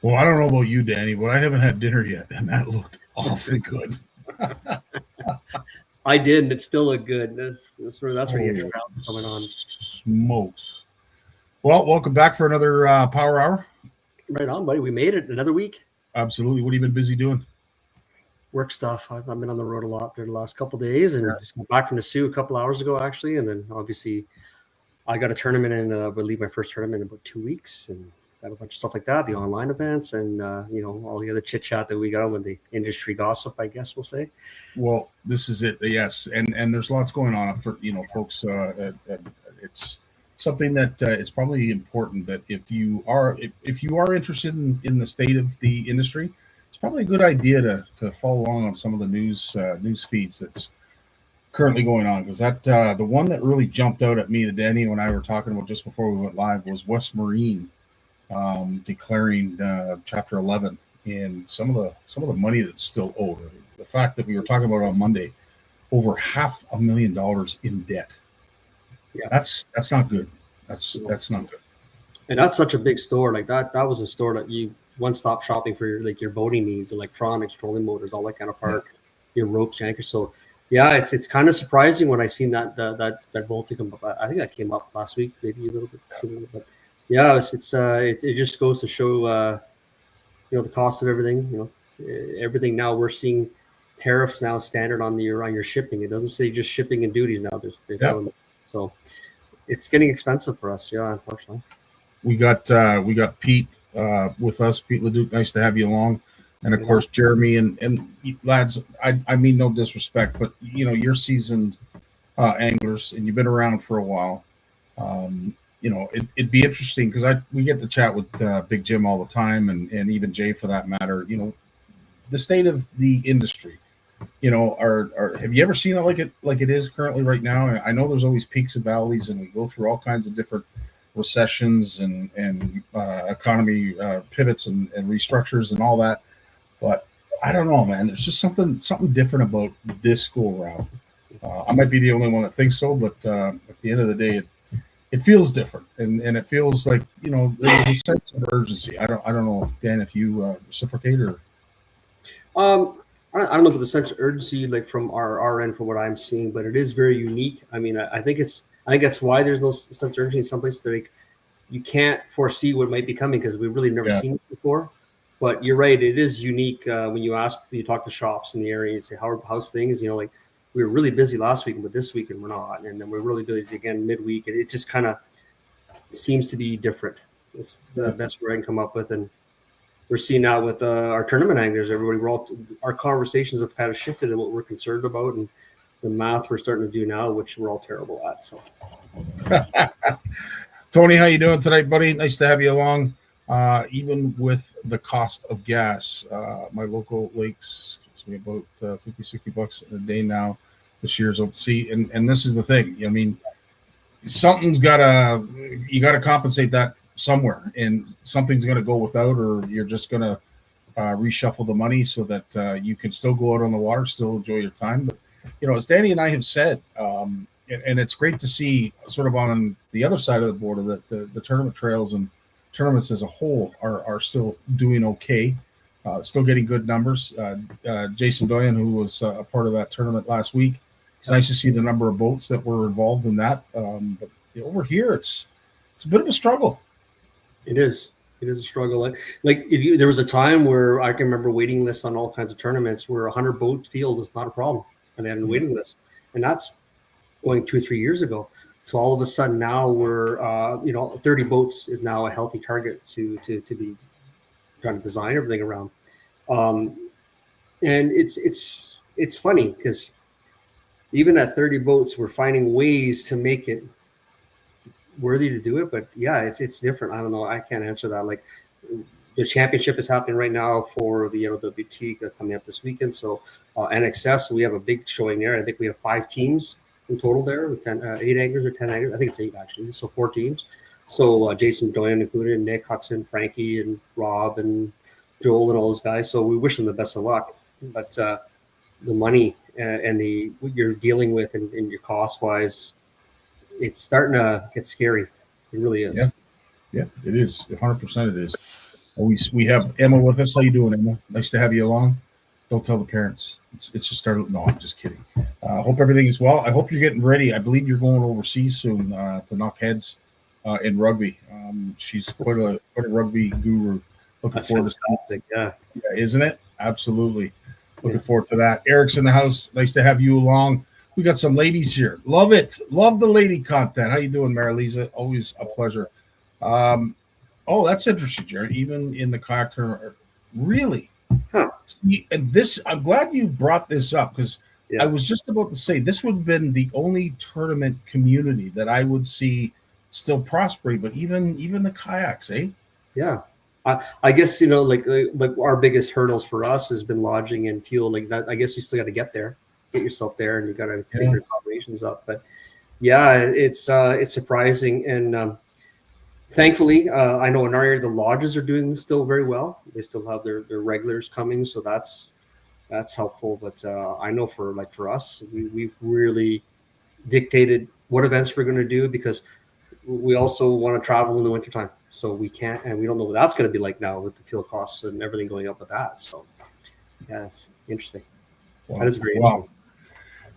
Well, I don't know about you, Danny, but I haven't had dinner yet, and that looked awfully good. I did, and it still looked good. That's where the extra Oh, pounds coming on. smokes. Well, welcome back for another Power Hour. Right on, buddy. We made it another week. Absolutely. What have you been busy doing? Work stuff. I've been on the road a lot there the last couple of days, and just got back from the Sioux a couple hours ago, actually. And then obviously, I got a tournament, and we'll leave my first tournament in about 2 weeks, and got a bunch of stuff like that, the online events, and all the other chit chat that we got with the industry gossip, I guess we'll say. Well, this is it. Yes, and there's lots going on for folks. It's something that it's probably important that if you are interested in the state of the industry, it's probably a good idea to follow along on some of the news feeds that's currently going on, because that the one that really jumped out at me that Danny and I were talking about just before we went live was West Marine declaring Chapter 11 and some of the money that's still owed. The fact that we were talking about on Monday, over $500,000 in debt. Yeah, that's not good. That's not good. And that's such a big store. Like that was a store that you one-stop shopping for your boating needs, electronics, trolling motors, all that kind of part, your ropes, anchors. So yeah, it's kind of surprising when I seen that Baltic come up. I think that came up last week, maybe a little bit sooner, but yeah, it just goes to show the cost of everything. Everything now we're seeing tariffs now standard on your shipping. It doesn't say just shipping and duties now. So it's getting expensive for us. Yeah, unfortunately. We got Pete with us. Pete Leduc, nice to have you along. And of course, Jeremy and lads, I mean no disrespect, but you're seasoned anglers and you've been around for a while. It'd be interesting because we get to chat with Big Jim all the time, and even Jay for that matter. The state of the industry. Have you ever seen it like it is currently right now? I know there's always peaks and valleys, and we go through all kinds of different recessions and economy pivots and restructures and all that. But I don't know, man. There's just something different about this go around. I might be the only one that thinks so, but at the end of the day, it feels different, and it feels like there's a sense of urgency. I don't know, Dan, if you reciprocate or. I don't know about the sense of urgency, like from our end, from what I'm seeing, but it is very unique. I mean, I think that's why there's no sense of urgency in some places. Like you can't foresee what might be coming because we've really never seen this before. But you're right, it is unique when you talk to shops in the area and say how's things. Like we were really busy last week, but this weekend we're not, and then we're really busy again midweek, and it just kind of seems to be different. It's the best word I can come up with, and we're seeing now with our tournament anglers, our conversations have kind of shifted in what we're concerned about, and the math we're starting to do now, which we're all terrible at. So, Tony, how you doing tonight, buddy? Nice to have you along. Even with the cost of gas, my local lakes cost me about $50-$60 a day now. This year's over. See, and this is the thing. I mean, you gotta compensate that somewhere, and something's gonna go without, or you're just gonna reshuffle the money so that you can still go out on the water, still enjoy your time. But as Danny and I have said, and it's great to see sort of on the other side of the border that the tournament trails and tournaments as a whole are still doing okay, still getting good numbers. Jason Doyen, who was a part of that tournament last week, it's nice to see the number of boats that were involved in that. But over here, it's a bit of a struggle. It is a struggle. There was a time where I can remember waiting lists on all kinds of tournaments where 100 boat field was not a problem, and they had a waiting list, and that's going 2 or 3 years ago. So all of a sudden now we're 30 boats is now a healthy target to be trying to design everything around. And it's funny because even at 30 boats, we're finding ways to make it worthy to do it. But yeah, it's different. I don't know. I can't answer that. Like the championship is happening right now for the boutique coming up this weekend. So NXS, we have a big showing there. I think we have 5 teams in total there with 8 anglers or 10 anglers. I think it's 8 actually. So 4 teams. So Jason Doyen included, Nick Huxon, Frankie, and Rob, and Joel, and all those guys. So we wish them the best of luck. But the money and what you're dealing with and your cost wise, it's starting to get scary. It really is. Yeah, it is. 100% it is. We have Emma with us. How you doing, Emma? Nice to have you along. Don't tell the parents. It's just started. No, I'm just kidding. Hope everything is well. I hope you're getting ready. I believe you're going overseas soon to knock heads in rugby. She's quite a rugby guru. Looking That's forward fantastic. to yeah, isn't it? Absolutely. Looking forward to that. Eric's in the house. Nice to have you along. We got some ladies here. Love it. Love the lady content. How you doing, Marilisa? Always a pleasure. Oh, that's interesting, Jared. Even in the kayak tournament, really? Huh. See, and this, I'm glad you brought this up because I was just about to say this would have been the only tournament community that I would see still prospering, but even the kayaks, eh? Yeah. I guess, like our biggest hurdles for us has been lodging and fuel. Like that, I guess you still got to get yourself there, and you got to take your accommodations up. But yeah, it's surprising, and thankfully, I know in our area the lodges are doing still very well. They still have their regulars coming, so that's helpful. But I know for us, we've really dictated what events we're going to do because we also want to travel in the wintertime. So we can't, and we don't know what that's going to be like now with the fuel costs and everything going up with that. So yeah, it's interesting. Wow. That is very interesting.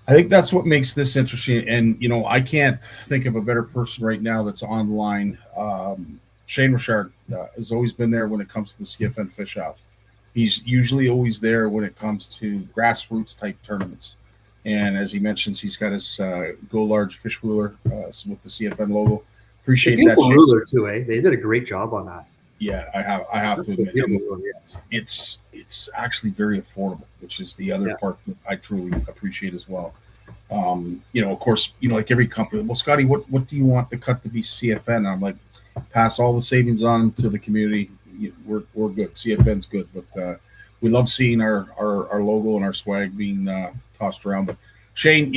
I think that's what makes this interesting. And, I can't think of a better person right now that's online. Shane Richard has always been there when it comes to the CFN Fish Off. He's usually always there when it comes to grassroots type tournaments. And as he mentions, he's got his Go Large Fish Ruler with the CFN logo. Appreciate that. Ruler too, eh? They did a great job on that. Yeah, I have to admit, it's actually very affordable, which is the other part that I truly appreciate as well. Of course, like every company. Well, Scottie, what do you want the cut to be CFN? And I'm like, pass all the savings on to the community. We're good. CFN's good, but we love seeing our logo and our swag being tossed around. But Shane,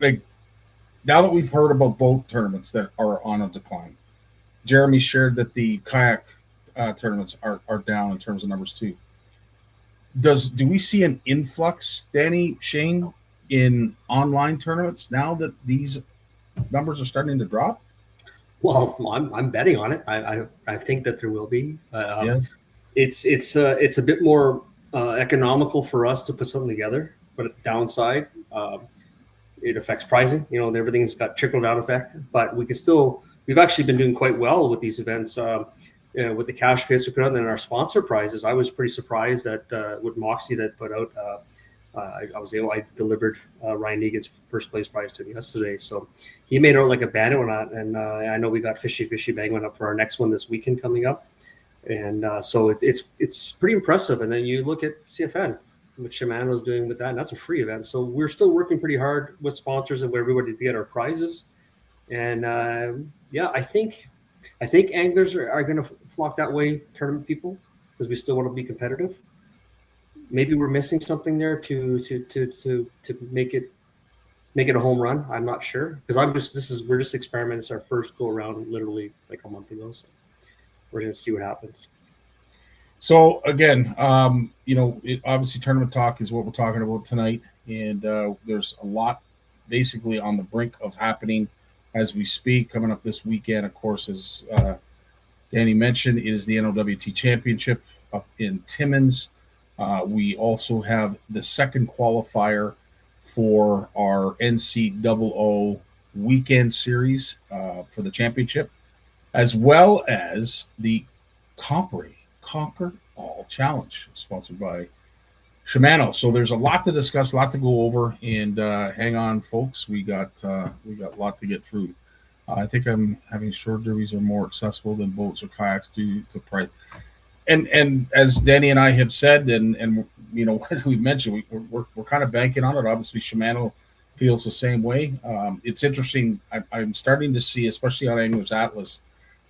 like now that we've heard about boat tournaments that are on a decline, Jeremy shared that the kayak tournaments are down in terms of numbers too. Do we see an influx, Danny, Shane, in online tournaments now that these numbers are starting to drop? Well, I'm betting on it. I think that there will be. It's a bit more economical for us to put something together, but at the downside, it affects pricing. Everything's got trickle down effect, but we've actually been doing quite well with these events. With the cash pits we put out and our sponsor prizes, I was pretty surprised that with Moxie that put out. I delivered Ryan Egan's first place prize to him yesterday, so he made out like a bandit on that. And I know we got Fishy Bang one up for our next one this weekend coming up, and so it's pretty impressive. And then you look at CFN, what Shimano's doing with that, and that's a free event. So we're still working pretty hard with sponsors and everybody to get our prizes. And I think anglers are going to flock that way, tournament people, because we still want to be competitive. Maybe we're missing something there to make it a home run. I'm not sure because we're just experimenting. It's our first go around, literally like a month ago. So we're going to see what happens. So again, obviously tournament talk is what we're talking about tonight, and there's a lot basically on the brink of happening as we speak. Coming up this weekend, of course, as Danny mentioned, is the NOWT Championship up in Timmins. We also have the second qualifier for our NCOO weekend series for the championship, as well as the Compre Conquer All Challenge, sponsored by Shimano. So there's a lot to discuss, a lot to go over, and hang on, folks. We got a lot to get through. I think I'm having shore derbies are more accessible than boats or kayaks due to price. And as Danny and I have said, and we've mentioned, we're kind of banking on it. Obviously, Shimano feels the same way. It's interesting. I'm starting to see, especially on Anglers Atlas,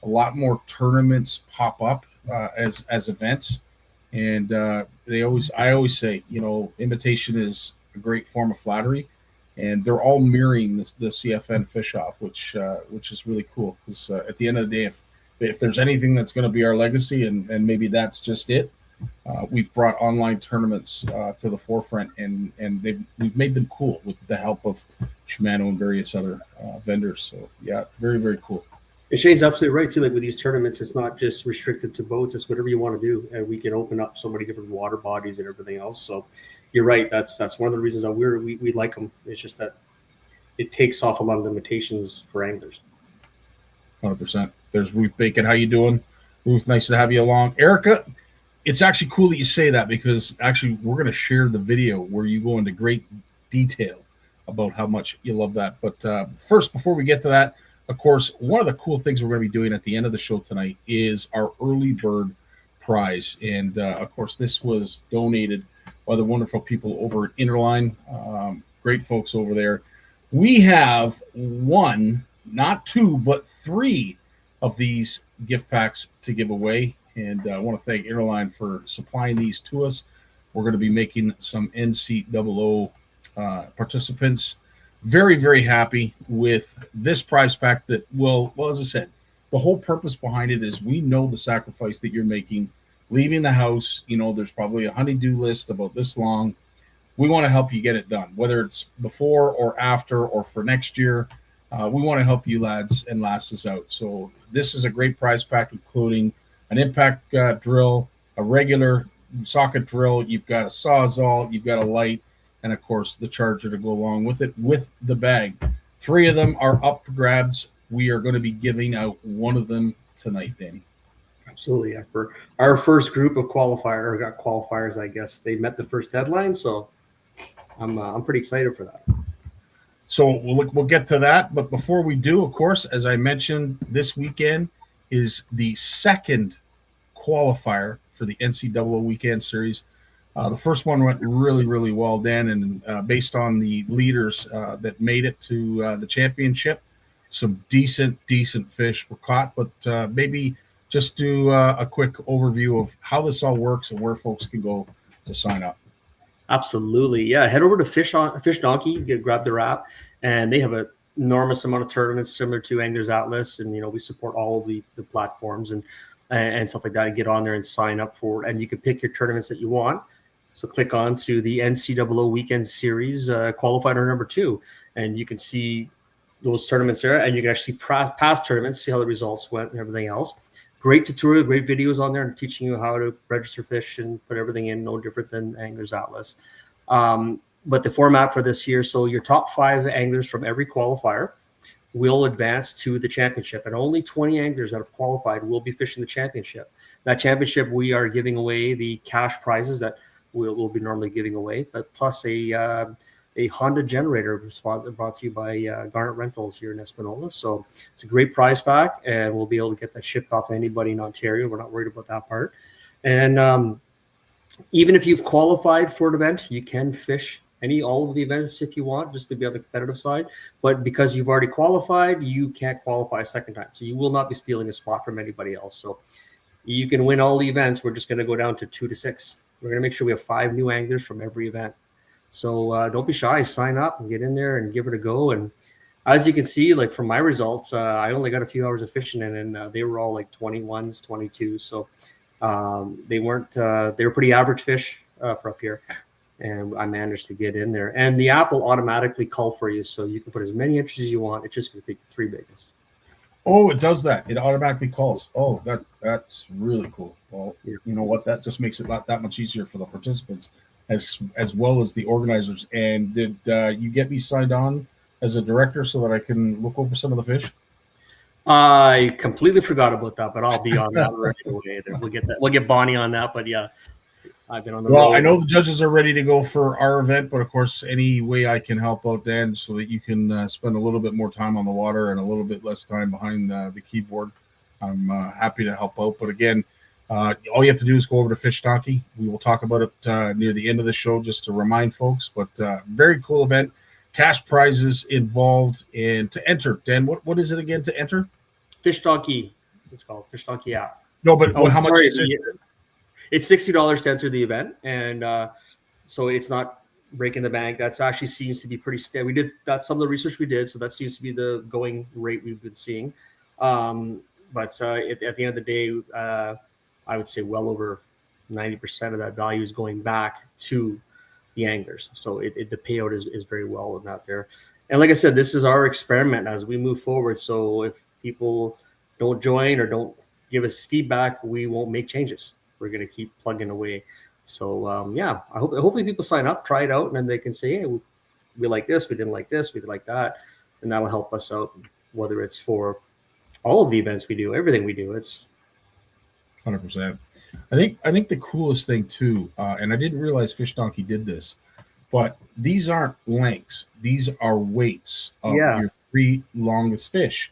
a lot more tournaments pop up as events, and I always say, imitation is a great form of flattery, and they're all mirroring the CFN Fish Off, which is really cool because at the end of the day, if there's anything that's going to be our legacy, and maybe that's just it, we've brought online tournaments to the forefront, and we've made them cool with the help of Shimano and various other vendors. So yeah, very, very cool. And Shane's absolutely right too. Like with these tournaments, it's not just restricted to boats; it's whatever you want to do, and we can open up so many different water bodies and everything else. So, you're right. That's one of the reasons that we like them. It's just that it takes off a lot of limitations for anglers. 100%. There's Ruth Bacon. How you doing, Ruth? Nice to have you along, Erica. It's actually cool that you say that because actually we're going to share the video where you go into great detail about how much you love that. But first, before we get to that, of course, one of the cool things we're going to be doing at the end of the show tonight is our early bird prize. And of course, this was donated by the wonderful people over at Interline. Great folks over there. We have one, not two, but three of these gift packs to give away. And I want to thank Interline for supplying these to us. We're going to be making some NCAA participants very, very happy with this prize pack that will, well, as I said, the whole purpose behind it is we know the sacrifice that you're making, leaving the house. You know, there's probably a honey-do list about this long. We want to help you get it done, whether it's before or after or for next year. We want to help you lads and lasses out. So this is a great prize pack, including an impact drill, a regular socket drill. You've got a Sawzall, you've got a light, and of course the charger to go along with it with the bag. Three of them are up for grabs. We are going to be giving out one of them tonight, Danny. Absolutely. Yeah. For our first group of qualifiers, I guess they met the first deadline. So I'm pretty excited for that. So we'll get to that. But before we do, of course, as I mentioned, this weekend is the second qualifier for the NCAA Weekend Series. The first one went really, really well, Dan, and based on the leaders that made it to the championship, some decent fish were caught. But maybe just do a quick overview of how this all works and where folks can go to sign up. Absolutely. Yeah. Head over to Fish Donkey, grab their app, and they have an enormous amount of tournaments similar to Anglers Atlas. And, we support all of the platforms and stuff like that, and get on there and sign up for it. And you can pick your tournaments that you want. So click on to the NCAA Weekend Series qualifier number 2, and you can see those tournaments there, and you can actually past tournaments, see how the results went and everything else. Great tutorial, great videos on there and teaching you how to register fish and put everything in, no different than Anglers Atlas. But the format for this year, so your top 5 anglers from every qualifier will advance to the championship, and only 20 anglers that have qualified will be fishing the championship. That championship, we are giving away the cash prizes that we'll be normally giving away, but plus a Honda generator brought to you by Garnet Rentals here in Espanola. So it's a great prize pack, and we'll be able to get that shipped off to anybody in Ontario. We're not worried about that part. And even if you've qualified for an event, you can fish all of the events if you want, just to be on the competitive side. But because you've already qualified, you can't qualify a second time. So you will not be stealing a spot from anybody else. So you can win all the events. We're just going to go down to 2 to 6. We're going to make sure we have 5 new anglers from every event. So don't be shy. Sign up and get in there and give it a go. And as you can see, like from my results, I only got a few hours of fishing in, and they were all like 21s, 22s. So they were pretty average fish for up here. And I managed to get in there. And the app will automatically cull for you, so you can put as many entries as you want. It's just going to take the 3 biggest. Oh, it does that. It automatically calls. Oh, that's really cool. Well, you know what? That just makes it that much easier for the participants as well as the organizers. And did you get me signed on as a director so that I can look over some of the fish? I completely forgot about that, but I'll be on that right away. We'll get that. We'll get Bonnie on that. But yeah, I've been on the road. I know the judges are ready to go for our event, but of course, any way I can help out, Dan, so that you can spend a little bit more time on the water and a little bit less time behind the keyboard, I'm happy to help out. But again, all you have to do is go over to Fish Donkey. We will talk about it near the end of the show just to remind folks. But very cool event, cash prizes involved, and to enter. Dan, what is it again to enter? Fish Donkey. It's called Fish Donkey app. No, but how much is it? It's $60 to enter the event, and so it's not breaking the bank. That's actually seems to be pretty steady. We did that, some of the research we did, so that seems to be the going rate we've been seeing. But at the end of the day, I would say well over 90% of that value is going back to the anglers. So the payout is very well in that there. And like I said, this is our experiment as we move forward. So if people don't join or don't give us feedback, we won't make changes. We're going to keep plugging away. So yeah, hopefully people sign up, try it out, and then they can say, hey, we like this, we didn't like this, we did like that, and that'll help us out. Whether it's for all of the events we do, everything we do, it's 100%. I think the coolest thing too, and I didn't realize Fish Donkey did this, but these aren't lengths; these are weights of your 3 longest fish.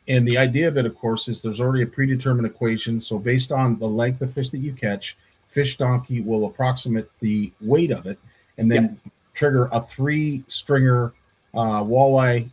And the idea of it, of course, is there's already a predetermined equation. So based on the length of fish that you catch, Fish Donkey will approximate the weight of it, and then trigger a 3-stringer walleye.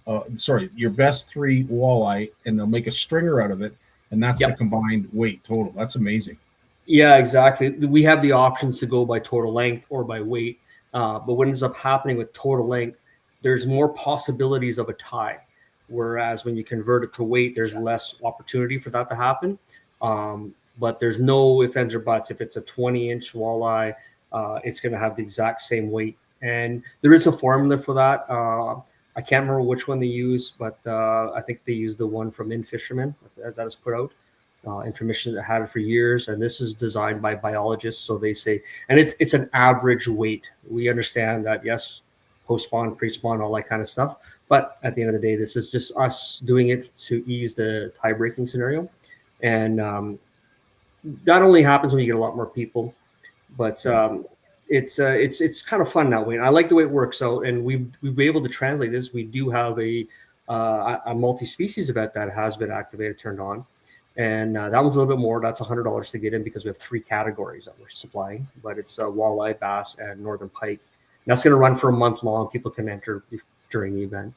Your best 3 walleye, and they'll make a stringer out of it, and that's the combined weight total. That's amazing. Yeah, exactly. We have the options to go by total length or by weight, but what ends up happening with total length, there's more possibilities of a tie. Whereas when you convert it to weight, there's less opportunity for that to happen. But there's no ifs, ands, or buts. If it's a 20-inch walleye, it's going to have the exact same weight. And there is a formula for that. I can't remember which one they use, but I think they use the one from In Fisherman that is put out. Information that had it for years. And this is designed by biologists. So they say, and it's an average weight. We understand that, yes, post-spawn, pre-spawn, all that kind of stuff. But at the end of the day, this is just us doing it to ease the tie-breaking scenario. And that only happens when you get a lot more people. But it's kind of fun that way. And I like the way it works out. And we've been able to translate this. We do have a multi-species event that has been activated, turned on. And that one's a little bit more. That's $100 to get in because we have 3 categories that we're supplying. But it's walleye, bass, and northern pike. And that's going to run for a month long. People can enter during the event.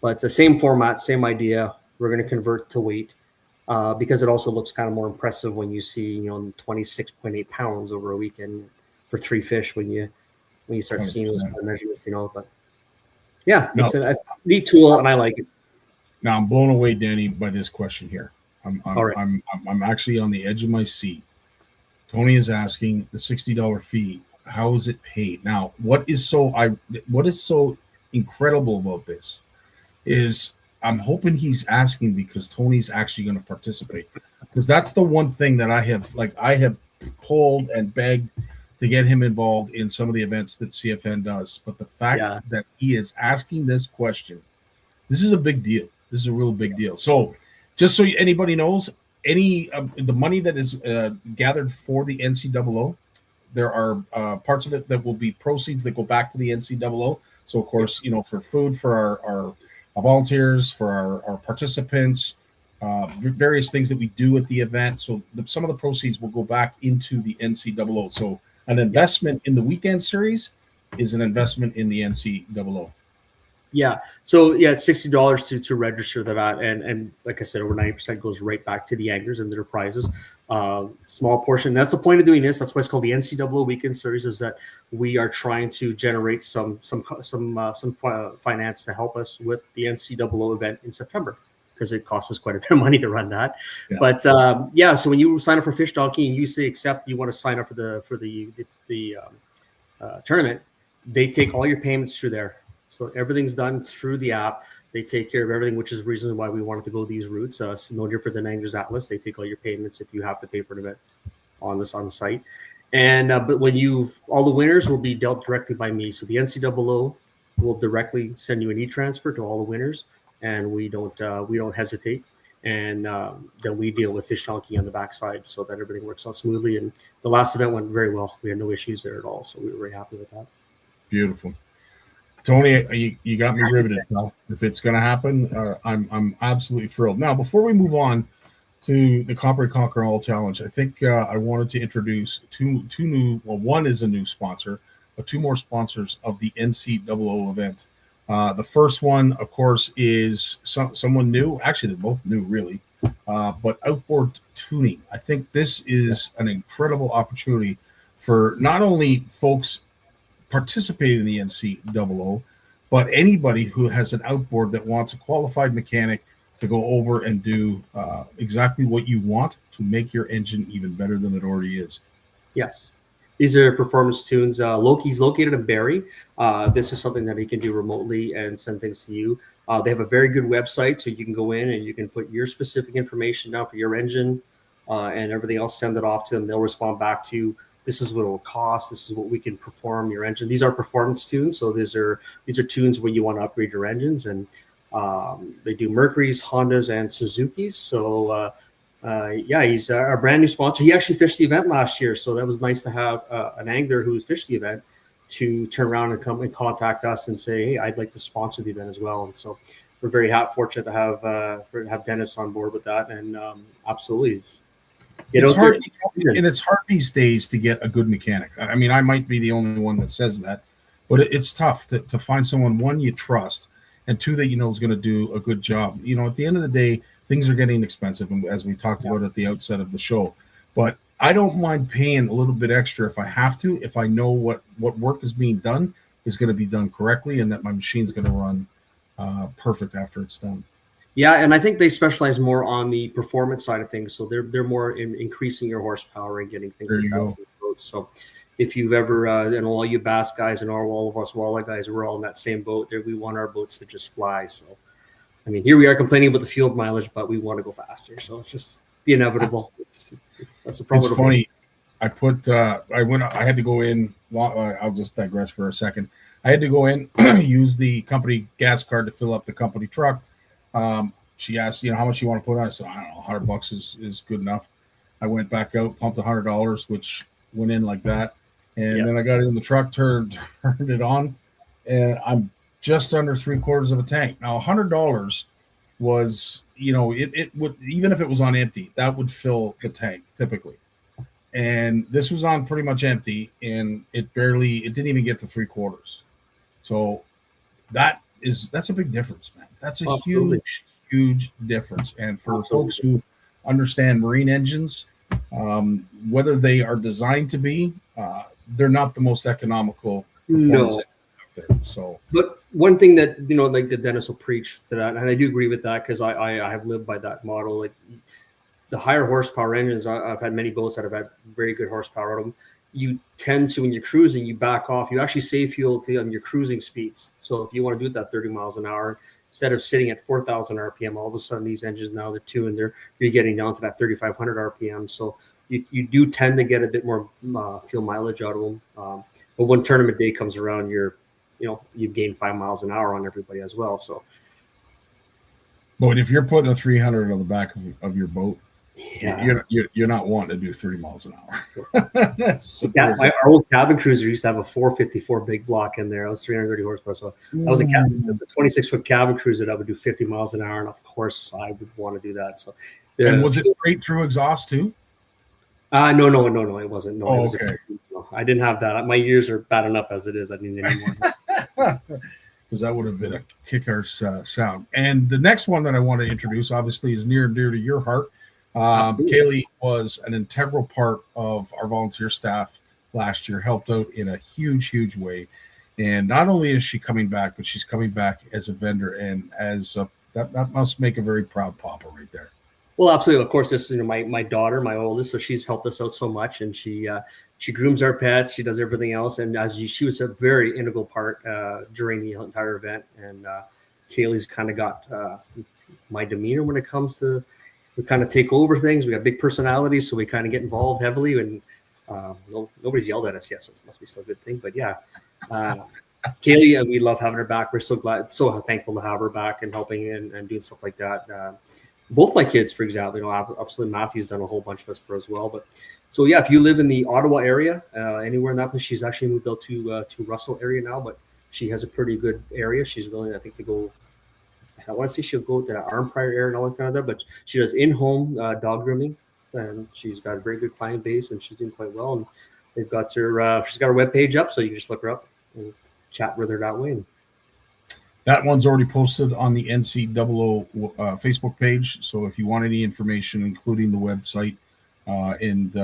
But it's the same format, same idea. We're going to convert to weight because it also looks kind of more impressive when you see 26.8 pounds over a weekend for 3 fish when you start seeing those kind of measurements. But yeah, it's a neat tool, and I like it. Now I'm blown away, Danny, by this question here. I'm actually on the edge of my seat. Tony is asking the $60 fee. How is it paid? Now, what is so incredible about this is I'm hoping he's asking because Tony's actually going to participate, because that's the one thing that I have pulled and begged to get him involved in some of the events that CFN does. But the fact that he is asking this question, this is a big deal. This is a real big deal. So just so anybody knows, any the money that is gathered for the NCAA, there are parts of it that will be proceeds that go back to the NCAA. So, of course, for food for our volunteers, for our participants, various things that we do at the event. So some of the proceeds will go back into the NCAA. So an investment in the weekend series is an investment in the NCAA. Yeah. So yeah, it's $60 to register that, and like I said, over 90% goes right back to the anglers and their prizes. Small portion. That's the point of doing this. That's why it's called the NCAA Weekend Series. Is that we are trying to generate some finance to help us with the NCAA event in September, because it costs us quite a bit of money to run that. Yeah. But so when you sign up for Fish Donkey and you say accept, you want to sign up for the tournament, they take all your payments through there. So everything's done through the app. They take care of everything, which is the reason why we wanted to go these routes. It's no different than Anglers Atlas. They take all your payments if you have to pay for an event on the site. And but when all the winners will be dealt directly by me. So the NCAA will directly send you an e-transfer to all the winners, and we don't hesitate. And then we deal with Fish Donkey on the backside so that everything works out smoothly. And the last event went very well. We had no issues there at all, so we were very happy with that. Beautiful. Tony, you got me riveted. Now, if it's going to happen, I'm absolutely thrilled. Now, before we move on to the Compre Conquer All Challenge, I think I wanted to introduce two new. Well, one is a new sponsor, but 2 more sponsors of the NCAA event. The first one, of course, is someone new. Actually, they're both new, really. But Outboard Tuning. I think this is an incredible opportunity for not only folks participating in the NCAA, but anybody who has an outboard that wants a qualified mechanic to go over and do exactly what you want to make your engine even better than it already is. Yes. These are performance tunes. Loki's located in Barrie. This is something that he can do remotely and send things to you. They have a very good website, so you can go in and you can put your specific information down for your engine and everything else. Send it off to them. They'll respond back to you. This is what it will cost. This is what we can perform your engine. These are performance tunes, so these are tunes where you want to upgrade your engines, and they do Mercury's, Hondas, and Suzuki's. So yeah, he's our brand new sponsor. He actually fished the event last year, so that was nice to have an angler who's fished the event to turn around and come and contact us and say, hey, I'd like to sponsor the event as well. And so we're very fortunate to have Dennis on board with that. And absolutely, it's hard, and it's hard these days to get a good mechanic. I mean, I might be the only one that says that, but it's tough to find someone, one, you trust, and two, that you know is going to do a good job. You know, at the end of the day, things are getting expensive, and as we talked about at the outset of the show. But I don't mind paying a little bit extra if I have to, if I know what work is being done is going to be done correctly, and that my machine's going to run perfect after it's done. Yeah, and I think they specialize more on the performance side of things, so they're more in increasing your horsepower and getting things like that. So if you've ever, and all you bass guys and all of us walleye guys, we're all in that same boat. There, we want our boats to just fly. So, I mean, here we are complaining about the fuel mileage, but we want to go faster. So it's just the inevitable. That's the problem. It's funny. I had to go in. I'll just digress for a second. I had to go in, use the company gas card to fill up the company truck. She asked, you know, how much you want to put on. I said, I don't know, $100 is good enough. I went back out, pumped $100, which went in like that. And then I got in the truck, turned it on, and I'm just under 3/4 of a tank. Now, $100 was, you know, it would, even if it was on empty, that would fill the tank typically. And this was on pretty much empty, and it didn't even get to 3/4. So that's a big difference, man. That's a huge difference. And for folks who understand marine engines, whether they are designed to be, they're not the most economical performance out there. So, but one thing that, you know, like the Dennis will preach to that, and I do agree with that, because I have lived by that model. Like the higher horsepower engines, I've had many boats that have had very good horsepower on them. You tend to, when you're cruising, you back off. You actually save fuel on your cruising speeds. So if you want to do it at 30 miles an hour, instead of sitting at 4,000 RPM, all of a sudden these engines now they're tuned, you're getting down to that 3,500 RPM. So you do tend to get a bit more fuel mileage out of them. But when tournament day comes around, you've gained 5 miles an hour on everybody as well. So, but if you're putting a 300 on the back of your boat, you're not wanting to do 30 miles an hour. So our old cabin cruiser used to have a 454 big block in there. It was 330 horsepower. So that was a 26-foot cabin cruiser that would do 50 miles an hour. And of course, I would want to do that. So, and was it straight through exhaust too? No, it wasn't. No, okay. I didn't have that. My ears are bad enough as it is. I didn't need any more. Because that would have been a kick-ass sound. And the next one that I want to introduce, obviously, is near and dear to your heart. Kaylee was an integral part of our volunteer staff last year, helped out in a huge way. And not only is she coming back, but she's coming back as a vendor, and that must make a very proud papa right there. Well, absolutely. Of course, this is my daughter, my oldest, so she's helped us out so much, and she grooms our pets, she does everything else, and she was a very integral part during the entire event. And Kaylee's kind of got my demeanor when it comes to, we kind of take over things. We got big personalities, so we kind of get involved heavily, and nobody's yelled at us yet, so it must be still a good thing. But yeah, Kaylee, we love having her back. We're so thankful to have her back and helping and doing stuff like that. Both my kids, for example, absolutely, Matthew's done a whole bunch of us for as well. But so yeah, if you live in the Ottawa area, anywhere in that place, she's actually moved out to Russell area now, but she has a pretty good area. She's willing, I think, to go. I want to say she'll go to the Arm Prior area and all that kind of stuff, but she does in-home dog grooming, and she's got a very good client base, and she's doing quite well. And they've got her, she's got her webpage up, so you can just look her up and chat with her that way. That one's already posted on the NCAA Facebook page. So if you want any information, including the website and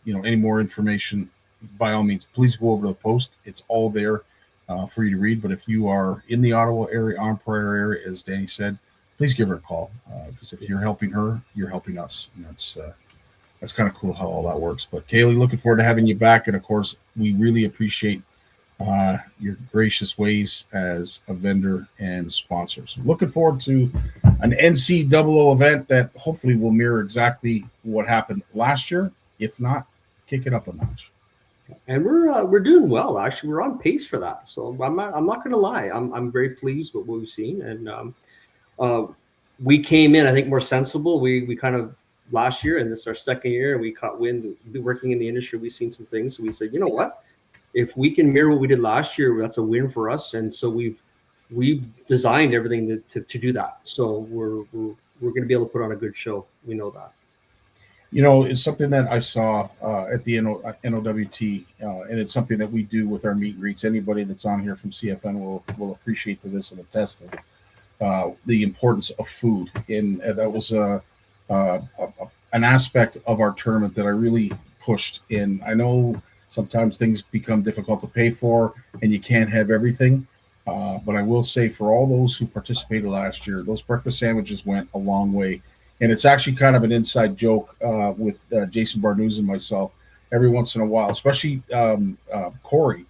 any more information, by all means, please go over to the post. It's all there for you to read. But if you are in the Ottawa area, Arm Prior area, as Danny said, please give her a call, because if you're helping her, you're helping us, and that's kind of cool how all that works. But Kaylee, looking forward to having you back, and of course, we really appreciate your gracious ways as a vendor and sponsor. So looking forward to an NCAA event that hopefully will mirror exactly what happened last year, if not kick it up a notch. And we're doing well, actually. We're on pace for that. So I'm not going to lie. I'm very pleased with what we've seen, and we came in, I think, more sensible. We kind of last year, and this is our second year, and we caught wind. Working in the industry, we've seen some things. So we said, you know what? If we can mirror what we did last year, that's a win for us. And so we've designed everything to do that. So we're going to be able to put on a good show. We know that. You know, it's something that I saw at the NOWT, and it's something that we do with our meet and greets. Anybody that's on here from CFN will appreciate this and attest to the importance of food. And that was an aspect of our tournament that I really pushed in. I know sometimes things become difficult to pay for, and you can't have everything. But I will say, for all those who participated last year, those breakfast sandwiches went a long way. And it's actually kind of an inside joke with Jason Barnews and myself every once in a while, especially Corey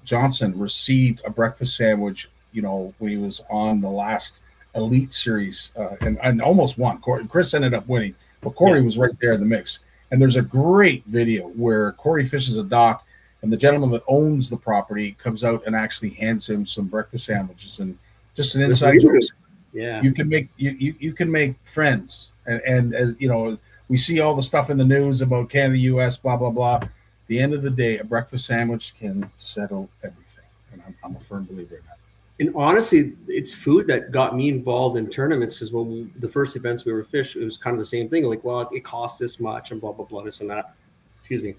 Johnson received a breakfast sandwich, you know, when he was on the last Elite Series and almost won. Chris ended up winning, but Corey was right there in the mix. And there's a great video where Corey fishes a dock, and the gentleman that owns the property comes out and actually hands him some breakfast sandwiches, and just an inside joke. Yeah, you can make friends, and as you know, we see all the stuff in the news about Canada, U.S., blah blah blah. At the end of the day, a breakfast sandwich can settle everything, and I'm a firm believer in that. And honestly, it's food that got me involved in tournaments, because when the first events we were fished, it was kind of the same thing. Like, well, it costs this much and blah, blah, blah, this and that. Excuse me.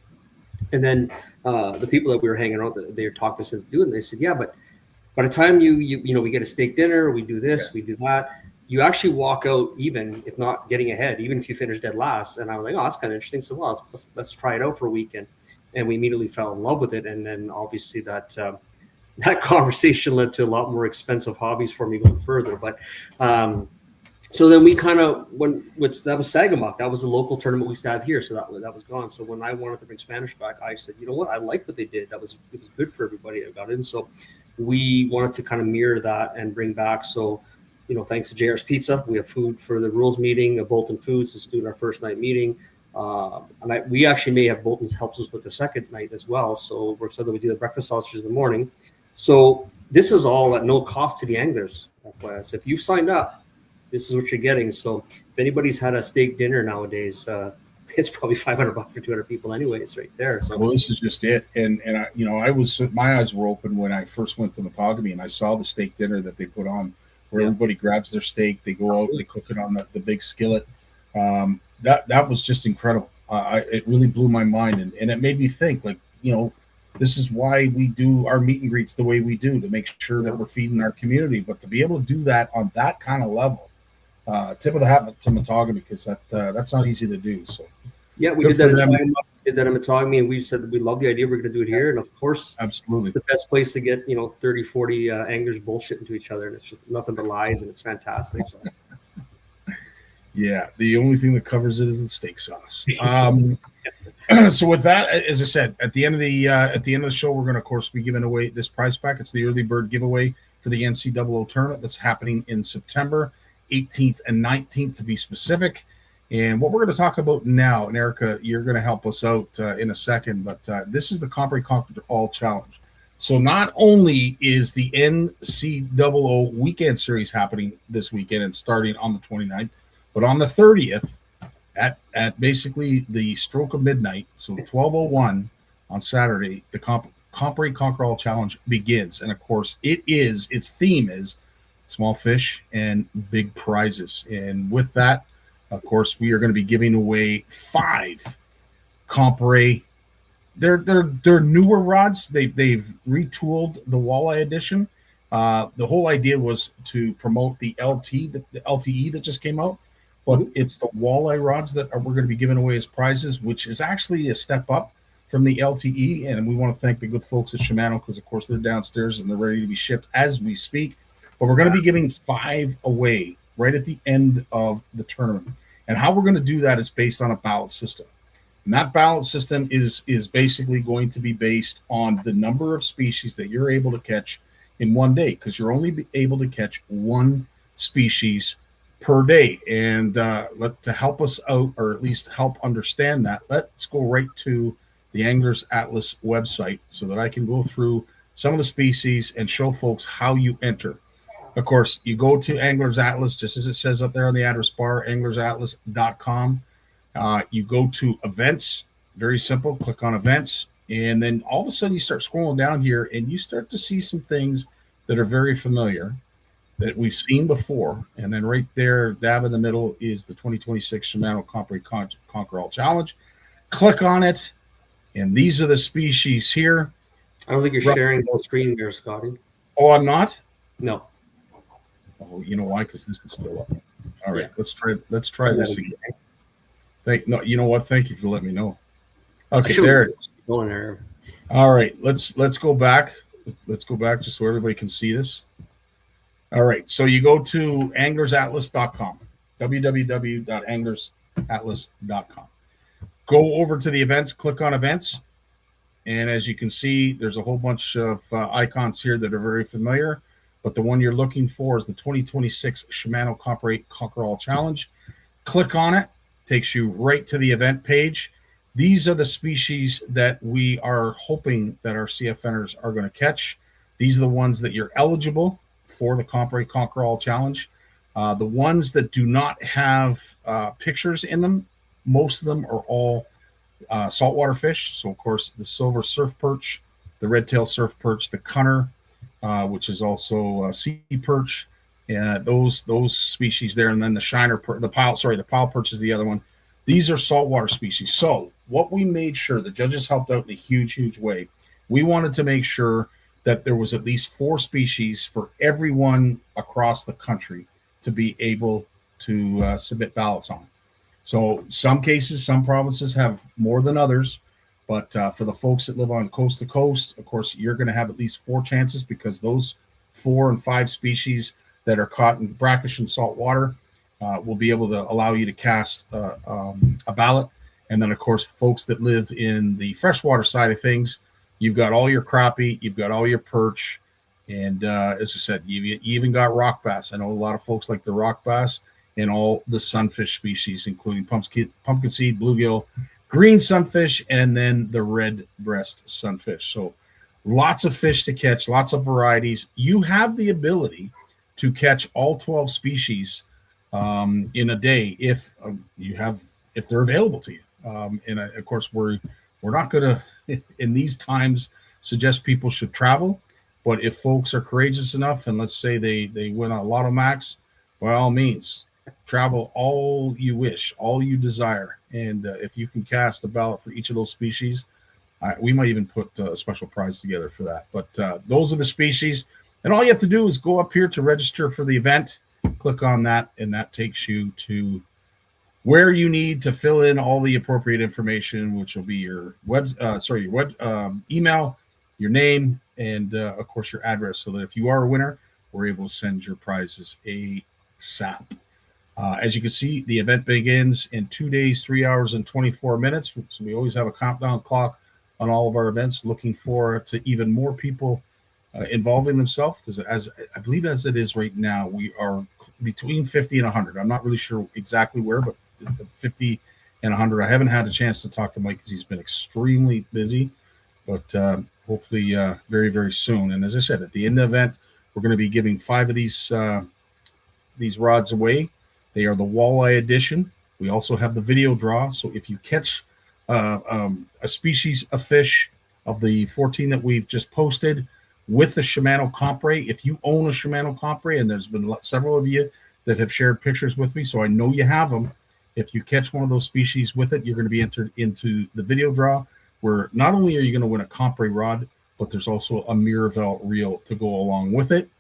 And then the people that we were hanging out, they talked us into doing, they said, yeah, but by the time you know, we get a steak dinner, we do this, we do that, you actually walk out even, if not getting ahead, even if you finish dead last. And I was like, oh, that's kind of interesting. So, well, let's try it out for a weekend. And we immediately fell in love with it. And then obviously that conversation led to a lot more expensive hobbies for me going further. But so then we kind of that was Sagamok. That was a local tournament we used to have here. So that was gone. So when I wanted to bring Spanish back, I said, you know what? I like what they did. It was good for everybody that got in. So we wanted to kind of mirror that and bring back. So, you know, thanks to JR's Pizza, we have food for the rules meeting. Bolton Foods is doing our first night meeting. And we actually may have Bolton's helps us with the second night as well. So we're excited that we do the breakfast sausages in the morning. So this is all at no cost to the anglers. So if you've signed up, this is what you're getting. So if anybody's had a steak dinner nowadays, it's probably $500 for 200 people anyway. It's right there. So well, this is just it. And I, you know, my eyes were open when I first went to Matagami and I saw the steak dinner that they put on, where everybody grabs their steak, they go out, they cook it on the big skillet. That was just incredible. It really blew my mind, and it made me think, like, you know, this is why we do our meet and greets the way we do, to make sure that we're feeding our community. But to be able to do that on that kind of level, tip of the hat to Matagami, because that's not easy to do. So yeah, we did that in Matagami, and we said that we love the idea. We're going to do it here, and of course, absolutely, the best place to get 30, 40 anglers bullshitting to each other, and it's just nothing but lies, and it's fantastic. So. Yeah, the only thing that covers it is the steak sauce. So with that, as I said, at the end of the show, we're going to, of course, be giving away this prize pack. It's the early bird giveaway for the NCAA tournament that's happening in September 18th and 19th, to be specific. And what we're going to talk about now, and Erica, you're going to help us out in a second, but this is the Compre Conquer All Challenge. So not only is the NCAA weekend series happening this weekend and starting on the 29th, but on the 30th, at basically the stroke of midnight, so 12:01 on Saturday, the Compre Conquer All Challenge begins. And of course, its theme is small fish and big prizes. And with that, of course, we are going to be giving away 5 Compre. They're newer rods. They've retooled the Walleye edition. The whole idea was to promote the LTE that just came out. But it's the Walleye rods that we're going to be giving away as prizes, which is actually a step up from the LTE. And we want to thank the good folks at Shimano, because, of course, they're downstairs and they're ready to be shipped as we speak. But we're going to be giving 5 away right at the end of the tournament. And how we're going to do that is based on a ballot system. And that ballot system is basically going to be based on the number of species that you're able to catch in one day, because you're only able to catch one species per day. And to help us out, or at least help understand that, let's go right to the Anglers Atlas website so that I can go through some of the species and show folks how you enter. Of course, you go to Anglers Atlas, just as it says up there on the address bar, anglersatlas.com. You go to events, very simple, click on events, and then all of a sudden you start scrolling down here and you start to see some things that are very familiar that we've seen before. And then right there, dab in the middle, is the 2026 Shimano Compre Conquer All Challenge. Click on it, and these are the species here. I don't think you're sharing the screen there, Scotty. Oh, I'm not? No. Oh, you know why? Because this is still up. All right, Yeah. let's try this again. No, you know what? Thank you for letting me know. Okay, there it is. Going there. All right, let's go back. Let's go back just so everybody can see this. All right, so you go to anglersatlas.com, www.anglersatlas.com. Go over to the events, click on events, and as you can see, there's a whole bunch of icons here that are very familiar, but the one you're looking for is the 2026 Shimano Compre Conquer All Challenge. Click on it, takes you right to the event page. These are the species that we are hoping that our CFNers are going to catch. These are the ones that you're eligible for the Compre Conquer All Challenge. The ones that do not have pictures in them, most of them are all saltwater fish. So, of course, the silver surf perch, the red-tail surf perch, the cunner, which is also sea perch, those species there, and then the shiner, the pile perch is the other one. These are saltwater species. So what we made sure, the judges helped out in a huge, huge way. We wanted to make sure that there was at least 4 species for everyone across the country to be able to submit ballots on. So some cases, some provinces have more than others, but for the folks that live on coast to coast, of course, you're going to have at least 4 chances, because those 4 and 5 species that are caught in brackish and salt water will be able to allow you to cast a ballot. And then, of course, folks that live in the freshwater side of things, you've got all your crappie, you've got all your perch, and as I said, you even got rock bass. I know a lot of folks like the rock bass and all the sunfish species, including pumpkin seed, bluegill, green sunfish, and then the red breast sunfish. So lots of fish to catch, lots of varieties. You have the ability to catch all 12 species in a day if they're available to you. And of course, we're not going to, in these times, suggest people should travel. But if folks are courageous enough, and let's say they win a Lotto Max, by all means, travel all you wish, all you desire. And if you can cast a ballot for each of those species, we might even put a special prize together for that. But those are the species. And all you have to do is go up here to register for the event, click on that, and that takes you to where you need to fill in all the appropriate information, which will be your email, your name, and of course your address, so that if you are a winner, we're able to send your prizes ASAP. As you can see, the event begins in 2 days, 3 hours, and 24 minutes. So we always have a countdown clock on all of our events, looking forward to even more people involving themselves, because as I believe as it is right now, we are between 50 and 100. I'm not really sure exactly where, but 50 and 100. I haven't had a chance to talk to Mike because he's been extremely busy, but hopefully very, very soon. And as I said, at the end of the event, we're going to be giving 5 of these rods away. They are the Walleye edition. We also have the video draw. So if you catch a species of fish of the 14 that we've just posted with the Shimano Compre, if you own a Shimano Compre, and there's been several of you that have shared pictures with me, so I know you have them. If you catch one of those species with it, you're going to be entered into the video draw, where not only are you going to win a Compre rod, but there's also a Miraval reel to go along with it.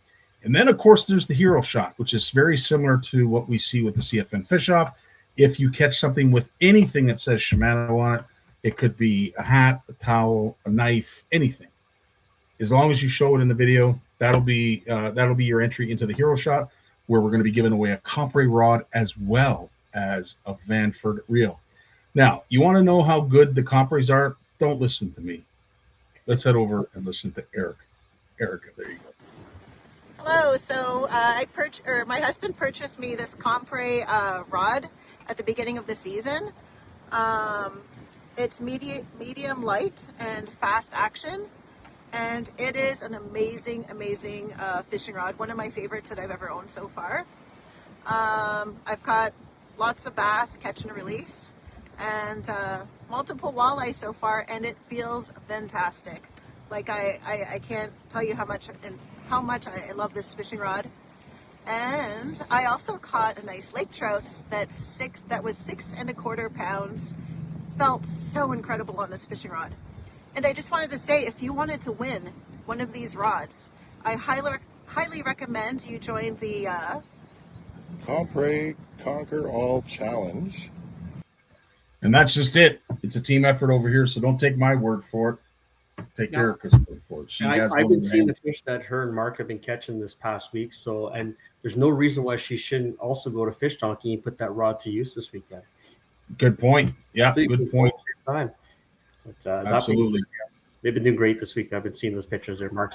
And then, of course, there's the hero shot, which is very similar to what we see with the CFN fish off. If you catch something with anything that says Shimano on it, it could be a hat, a towel, a knife, anything. As long as you show it in the video, that'll be your entry into the hero shot, where we're going to be giving away a Compre rod as well as a Vanford reel. Now, you want to know how good the Compres are? Don't listen to me. Let's head over and listen to Eric. Erica, there you go. Hello. So my husband purchased me this Compre rod at the beginning of the season. It's medium light and fast action, and it is an amazing fishing rod. One of my favorites that I've ever owned so far. I've caught lots of bass, catch and release, and multiple walleye so far, and it feels fantastic. Like I can't tell you how much I love this fishing rod. And I also caught a nice lake trout that was 6.25 pounds. Felt so incredible on this fishing rod. And I just wanted to say, if you wanted to win one of these rods, I highly recommend you join the Compre Conquer All Challenge. And that's just it. It's a team effort over here, so don't take my word for it. Take Erica's word for it. I've been seeing the fish that her and Mark have been catching this past week. So, and there's no reason why she shouldn't also go to Fish Donkey and put that rod to use this weekend. Good point. Yeah, good point. Time. But, absolutely. They've been doing great this week. I've been seeing those pictures there, Mark.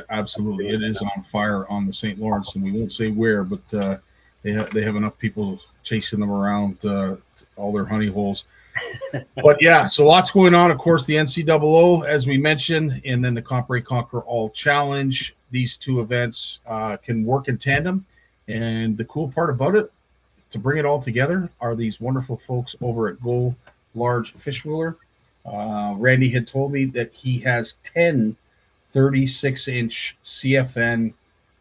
Absolutely. It is on fire on the St. Lawrence, and we won't say where, but they have enough people chasing them around all their honey holes. But yeah, so lots going on. Of course, the NCAA, as we mentioned, and then the Compre Conquer All Challenge. These two events can work in tandem. And the cool part about it, to bring it all together, are these wonderful folks over at Go Large Fish Ruler. Randy had told me that he has 10 36-inch CFN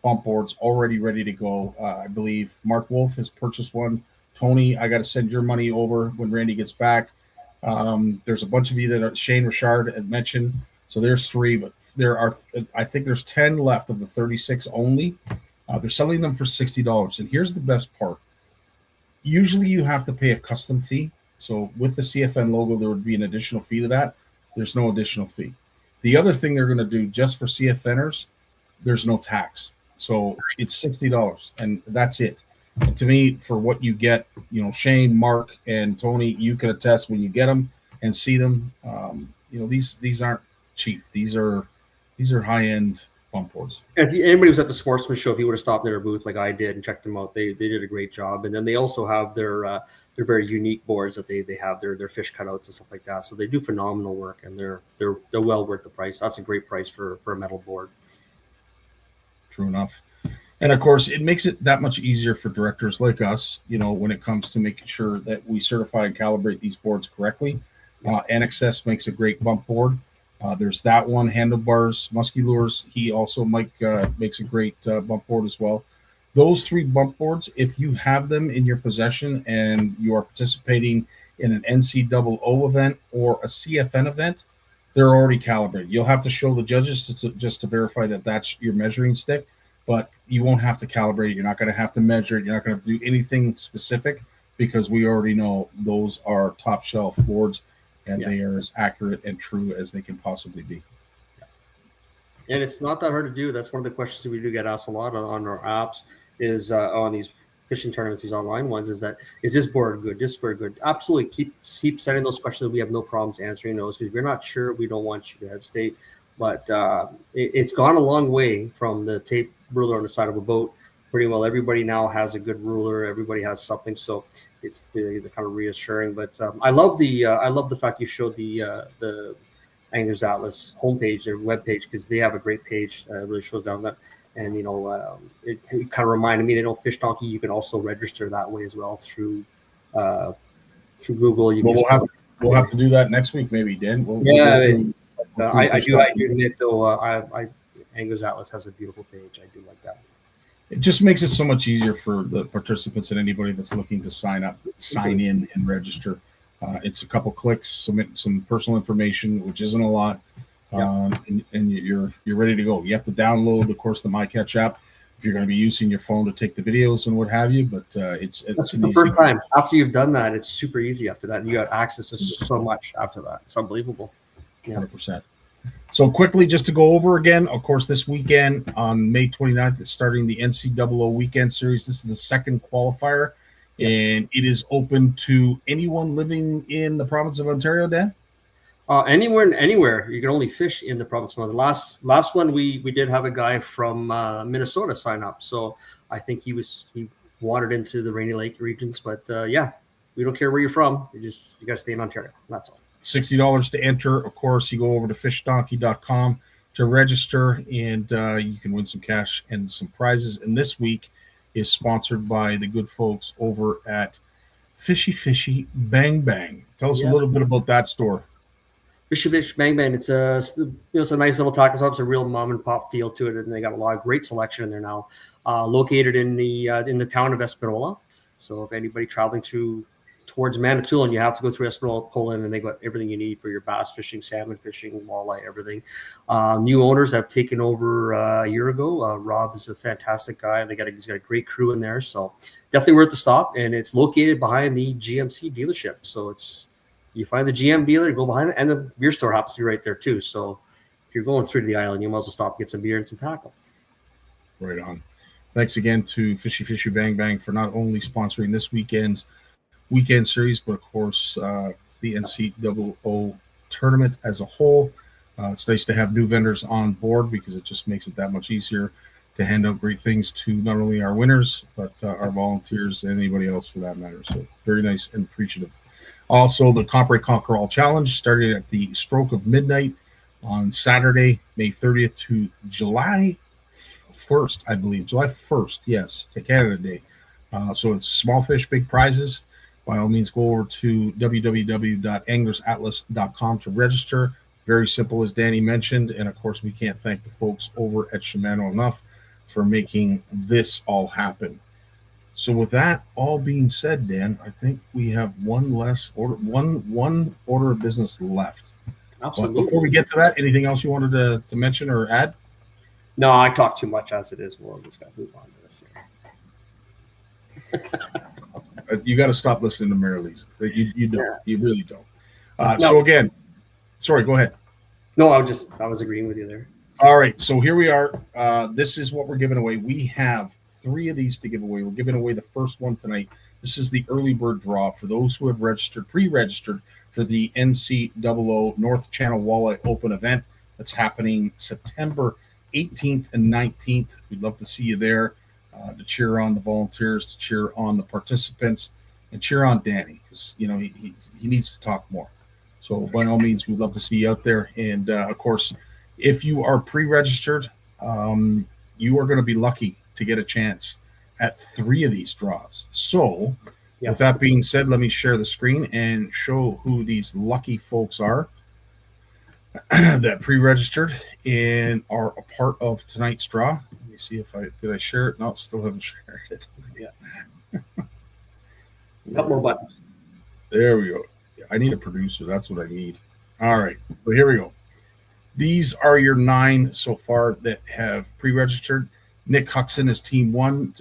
bump boards already ready to go. I believe Mark Wolf has purchased one. Tony, I got to send your money over when Randy gets back. There's a bunch of you that Shane Richard had mentioned. So there's 3, but I think there's 10 left of the 36 only. They're selling them for $60. And here's the best part. Usually you have to pay a custom fee. So with the CFN logo, there would be an additional fee to that. There's no additional fee. The other thing they're going to do just for CFNers, there's no tax. So it's $60, and that's it. And to me, for what you get, Shane, Mark, and Tony, you can attest when you get them and see them. These aren't cheap. These are high-end bump boards. If anybody was at the Sportsman Show, if you would have stopped in their booth like I did and checked them out, they did a great job. And then they also have their very unique boards that they have their fish cutouts and stuff like that. So they do phenomenal work, and they're well worth the price. That's a great price for a metal board. True enough. And of course, it makes it that much easier for directors like us, when it comes to making sure that we certify and calibrate these boards correctly. NXS makes a great bump board. There's that one, Handlebars, Musky Lures. He also makes a great bump board as well. Those 3 bump boards, if you have them in your possession and you are participating in an NCAA event or a CFN event, they're already calibrated. You'll have to show the judges just to verify that that's your measuring stick, but you won't have to calibrate it. You're not going to have to measure it. You're not going to have to do anything specific, because we already know those are top shelf boards, and they are as accurate and true as they can possibly be. And it's not that hard to do. That's one of the questions that we do get asked a lot on our apps is on these fishing tournaments, these online ones, is this board good? This board good? Absolutely. Keep sending those questions. We have no problems answering those, because if you're not sure, we don't want you to hesitate. But it's gone a long way from the tape ruler on the side of a boat. Pretty well everybody now has a good ruler. Everybody has something. So it's the kind of reassuring. But I love the fact you showed the Anglers Atlas homepage, their webpage, because they have a great page. It really shows down that. And, it kind of reminded me that Fish Donkey, you can also register that way as well through Google. We'll have to do that next week, maybe, Dan. I do admit, though, Anglers Atlas has a beautiful page. I do like that. It just makes it so much easier for the participants and anybody that's looking to sign in, and register. It's a couple clicks, submit some personal information, which isn't a lot, and you're ready to go. You have to download, of course, the MyCatch app if you're going to be using your phone to take the videos and what have you. But it's the first time. After you've done that, it's super easy. After that, you got access to so much after that. It's unbelievable. 100%. So quickly, just to go over again, of course, this weekend on May 29th, it's starting the NCAA Weekend Series. This is the second qualifier. Yes. And it is open to anyone living in the province of Ontario, Dan? Anywhere. You can only fish in the province of Ontario. Last one we did have a guy from Minnesota sign up, so I think he wandered into the Rainy Lake regions. But yeah, we don't care where you're from. You got to stay in Ontario. That's all. $60 to enter. Of course, you go over to fishdonkey.com to register, and you can win some cash and some prizes. And this week is sponsored by the good folks over at Fishy Bang Bang. Tell us a little bit about that store. Fishy Bang Bang. It's a nice little taco shop. It's a real mom and pop feel to it, and they got a lot of great selection in there now. Located in the town of Espanola. So if anybody traveling towards Manitoulin, you have to go through Espanola, pull in, and they got everything you need for your bass fishing, salmon fishing, walleye, everything. New owners have taken over a year ago. Rob is a fantastic guy. He's got a great crew in there, so definitely worth the stop. And it's located behind the GMC dealership, so you find the GM dealer, go behind it, and the beer store happens to be right there too. So if you're going through to the island, you might as well stop and get some beer and some tackle. Right on. Thanks again to Fishy Bang Bang for not only sponsoring this weekend series, but of course the NCAA tournament as a whole. It's nice to have new vendors on board because it just makes it that much easier to hand out great things to not only our winners, but our volunteers and anybody else for that matter. So very nice and appreciative. Also, the Compre Conquer All Challenge started at the stroke of midnight on Saturday, May 30th to July 1st, I believe. July 1st, yes, to Canada Day. So it's small fish, big prizes. By all means, go over to www.anglersatlas.com to register. Very simple, as Danny mentioned. And, of course, we can't thank the folks over at Shimano enough for making this all happen. So with that all being said, Dan, I think we have one order of business left. Absolutely. But before we get to that, anything else you wanted to mention or add? No, I talk too much as it is. We'll just got to move on to this here. You got to stop listening to Mary Lisa. You don't. Yeah. You really don't. No. So again, sorry, go ahead. No, I was agreeing with you there. All right, so here we are. This is what we're giving away. We have 3 of these to give away. We're giving away the first one tonight. This is the early bird draw for those who have pre-registered for the NCAA North Channel Walleye Open event that's happening September 18th and 19th. We'd love to see you there to cheer on the volunteers, to cheer on the participants, and cheer on Danny because he needs to talk more. So by all means, we'd love to see you out there. And of course, if you are pre-registered, you are going to be lucky to get a chance at 3 of these draws. So Yes. with that being said, let me share the screen and show who these lucky folks are that pre-registered and are a part of tonight's draw. Let me see if did I share it? No, still haven't shared it. Yeah. A couple more buttons. There we go. I need a producer. That's what I need. All right. So here we go. These are your 9 so far that have pre-registered. Nick Huxon is team 1,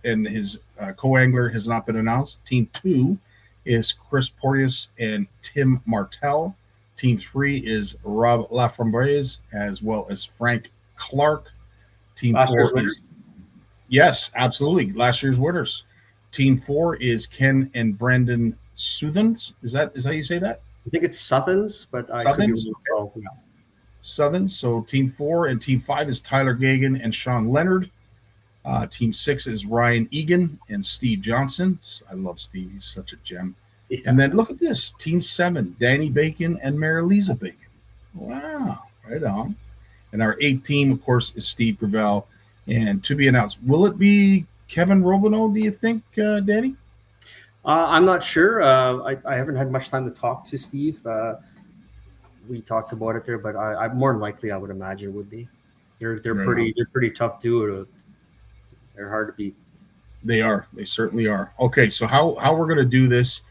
and his co-angler has not been announced. Team 2 is Chris Porteous and Tim Martell. Team 3 is Rob Laframboise as well as Frank Clark. Team 4 is yes, absolutely, last year's winners. Team 4 is Ken and Brandon Southens. Is how you say that? I think it's Southens, but I could be wrong. Yeah. Southern. So team 4 and team 5 is Tyler Gagan and Sean Leonard. Team 6 is Ryan Egan and Steve Johnson. I love Steve. He's such a gem. Yeah. And then look at this. Team 7, Danny Bacon and Mary-Lisa Bacon. Wow. Right on. And our 8th team, of course, is Steve Gravel. And to be announced, will it be Kevin Robineau, do you think, Danny? I'm not sure. I haven't had much time to talk to Steve. We talked about it there, but I more than likely I would imagine would be. They're pretty tough duo. They're hard to beat. They are. They certainly are. Okay, so how we're going to do this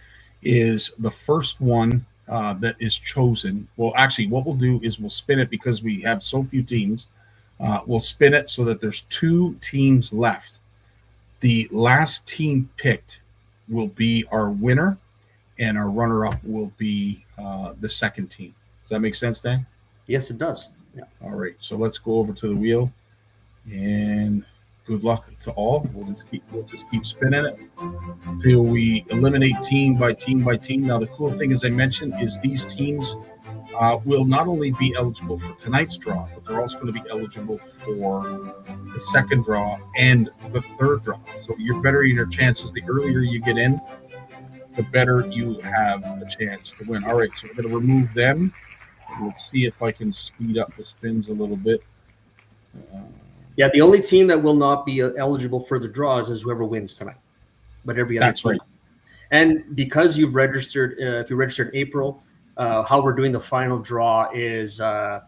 is the first one that is chosen. Well, actually, what we'll do is we'll spin it because we have so few teams. We'll spin it so that there's 2 teams left. The last team picked will be our winner, and our runner-up will be the second team. Does that make sense, Dan? Yes, it does. Yeah. All right, so let's go over to the wheel, and good luck to all. We'll just keep spinning it till we eliminate team by team by team. Now, the cool thing, as I mentioned, is these teams will not only be eligible for tonight's draw, but they're also going to be eligible for the second draw and the third draw. So you're bettering your chances. The earlier you get in, the better you have a chance to win. All right, so we're going to remove them. Let's see if I can speed up the spins a little bit. Yeah, the only team that will not be eligible for the draws is whoever wins tonight. But every other That's team. right. And because you've registered, if you registered April, how we're doing the final draw is you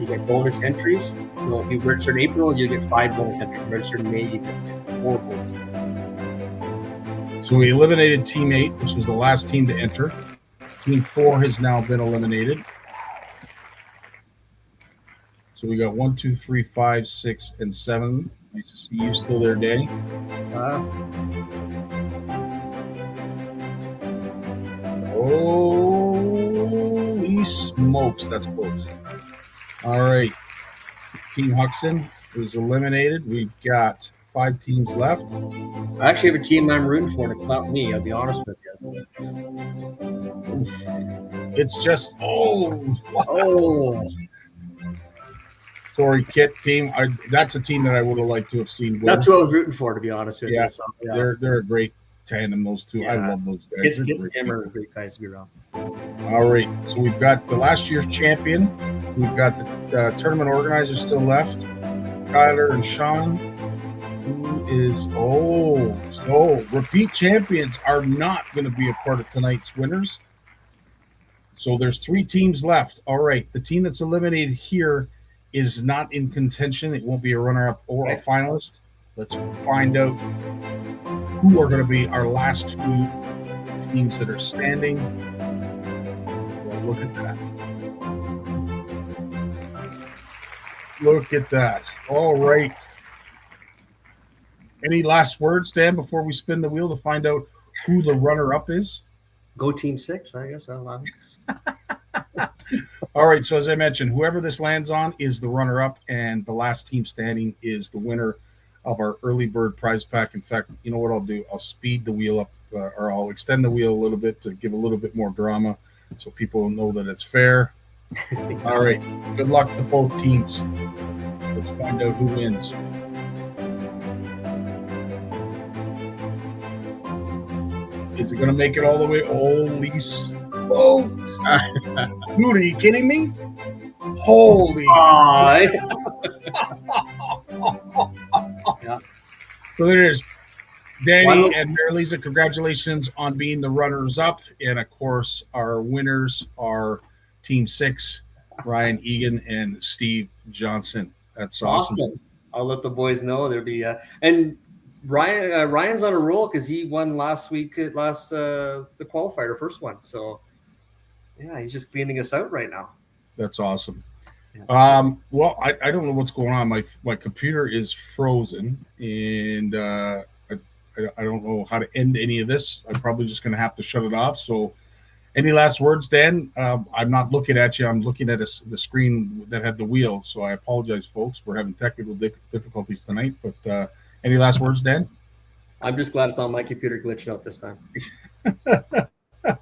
get bonus entries. So if you registered in April, you get 5 bonus entries. If you registered in May, you get 4 bonus entries. So we eliminated Team 8, which was the last team to enter. Team 4 has now been eliminated. So we got 1, 2, 3, 5, 6, and 7. Nice to see you still there, Danny. Holy smokes, that's close. All right. Team Huxon is eliminated. We've got 5 teams left. I actually have a team I'm rooting for, and it's not me. I'll be honest with you. It's just Oh, sorry, Kit team. That's a team that I would have liked to have seen win. that's who I was rooting for, to be honest with Yeah. you. So, They're a great tandem, those two. Yeah. I love those guys. It's They're great Hammer, people. great guys to be around. All right, so we've got the last year's champion. We've got the tournament organizers still left, Kyler and Sean. Who is so repeat champions are not going to be a part of tonight's winners. So there's 3 teams left. All right, the team that's eliminated here is not in contention. It won't be a runner-up or a finalist. Let's find out who are going to be our last 2 teams that are standing. Well, look at that. Look at that. All right. Any last words, Dan, before we spin the wheel to find out who the runner-up is? Go Team 6, I guess. I don't know. All right, so as I mentioned, whoever this lands on is the runner-up, and the last team standing is the winner of our early bird prize pack. In fact, you know what I'll do? I'll speed the wheel up, or I'll extend the wheel a little bit to give a little bit more drama so people know that it's fair. All right, good luck to both teams. Let's find out who wins. Is it going to make it all the way? Holy smokes. Dude, are you kidding me? Holy. Yeah. So there it is. Danny Wow. and Mary Lisa, congratulations on being the runners-up. And, of course, our winners are Team 6, Ryan Egan and Steve Johnson. That's awesome. I'll let the boys know. There'll be and Ryan's on a roll because he won last week at the qualifier, first one. So yeah, he's just cleaning us out right now. That's awesome. Yeah. Well, I don't know what's going on. My computer is frozen, and I don't know how to end any of this. I'm probably just going to have to shut it off. So any last words, Dan? I'm not looking at you. I'm looking at the screen that had the wheel. So I apologize, folks. We're having technical difficulties tonight. But any last words, Dan? I'm just glad it's not my computer glitching out this time.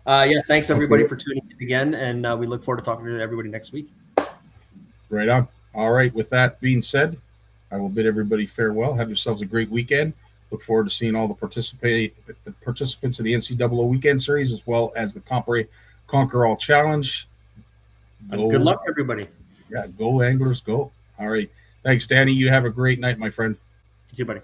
Yeah, thanks everybody for tuning in again, and we look forward to talking to everybody next week. Right on. All right. With that being said, I will bid everybody farewell. Have yourselves a great weekend. Look forward to seeing all the participants in the NCAA Weekend Series, as well as the Compre Conquer All Challenge. Good luck, everybody. Yeah, go Anglers, go. All right. Thanks, Danny. You have a great night, my friend. Thank you, buddy.